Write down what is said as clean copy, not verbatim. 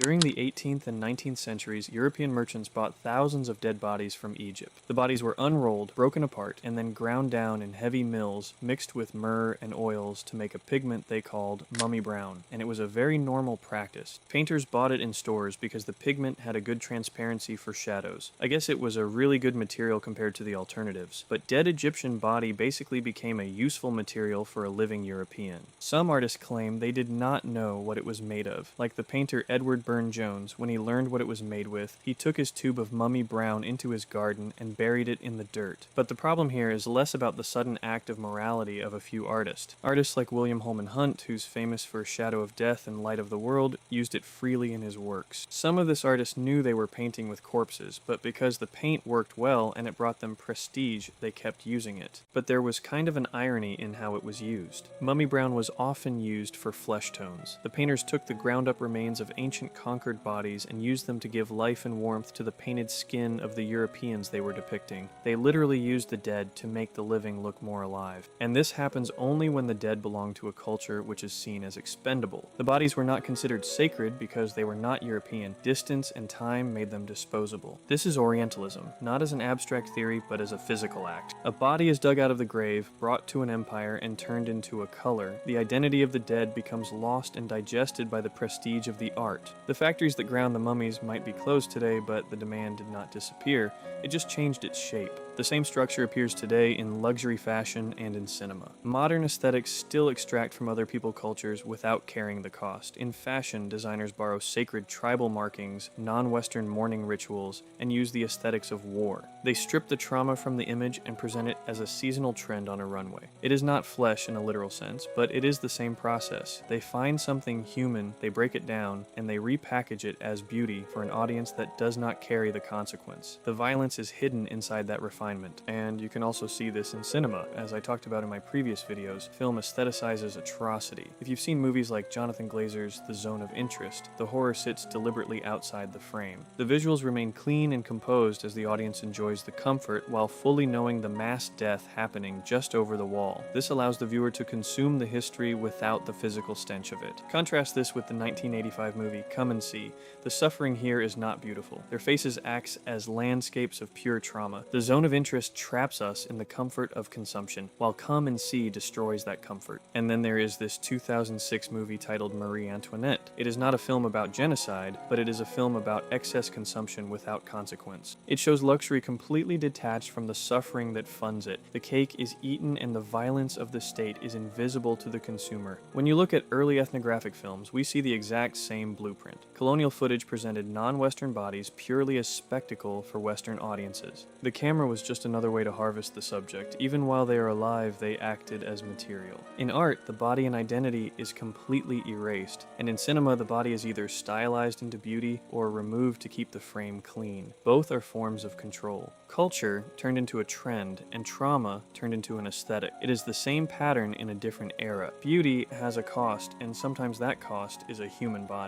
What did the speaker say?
During the 18th and 19th centuries, European merchants bought thousands of dead bodies from Egypt. The bodies were unrolled, broken apart, and then ground down in heavy mills mixed with myrrh and oils to make a pigment they called mummy brown, and it was a very normal practice. Painters bought it in stores because the pigment had a good transparency for shadows. I guess it was a really good material compared to the alternatives, but dead Egyptian body basically became a useful material for a living European. Some artists claim they did not know what it was made of, like the painter Edward Burne-Jones. When he learned what it was made with, he took his tube of mummy brown into his garden and buried it in the dirt. But the problem here is less about the sudden act of morality of a few artists. Artists like William Holman Hunt, who's famous for Shadow of Death and Light of the World, used it freely in his works. Some of this artists knew they were painting with corpses, but because the paint worked well and it brought them prestige, they kept using it. But there was kind of an irony in how it was used. Mummy brown was often used for flesh tones. The painters took the ground up remains of ancient conquered bodies and used them to give life and warmth to the painted skin of the Europeans they were depicting. They literally used the dead to make the living look more alive. And this happens only when the dead belong to a culture which is seen as expendable. The bodies were not considered sacred because they were not European. Distance and time made them disposable. This is Orientalism, not as an abstract theory but as a physical act. A body is dug out of the grave, brought to an empire, and turned into a color. The identity of the dead becomes lost and digested by the prestige of the art. The factories that ground the mummies might be closed today, but the demand did not disappear. It just changed its shape. The same structure appears today in luxury fashion and in cinema. Modern aesthetics still extract from other people's cultures without carrying the cost. In fashion, designers borrow sacred tribal markings, non-Western mourning rituals, and use the aesthetics of war. They strip the trauma from the image and present it as a seasonal trend on a runway. It is not flesh in a literal sense, but it is the same process. They find something human, they break it down, and they repackage it as beauty for an audience that does not carry the consequence. The violence is hidden inside that refinement, and you can also see this in cinema. As I talked about in my previous videos, film aestheticizes atrocity. If you've seen movies like Jonathan Glazer's The Zone of Interest, the horror sits deliberately outside the frame. The visuals remain clean and composed as the audience enjoys the comfort while fully knowing the mass death happening just over the wall. This allows the viewer to consume the history without the physical stench of it. Contrast this with the 1985 movie Come and See. The suffering here is not beautiful. Their faces act as landscapes of pure trauma. The Zone of Interest traps us in the comfort of consumption, while Come and See destroys that comfort. And then there is this 2006 movie titled Marie Antoinette. It is not a film about genocide, but it is a film about excess consumption without consequence. It shows luxury completely detached from the suffering that funds it. The cake is eaten and the violence of the state is invisible to the consumer. When you look at early ethnographic films, we see the exact same blueprint. Colonial footage presented non-Western bodies purely as spectacle for Western audiences. The camera was just another way to harvest the subject. Even while they are alive, they acted as material. In art, the body and identity is completely erased, and in cinema, the body is either stylized into beauty or removed to keep the frame clean. Both are forms of control. Culture turned into a trend, and trauma turned into an aesthetic. It is the same pattern in a different era. Beauty has a cost, and sometimes that cost is a human body.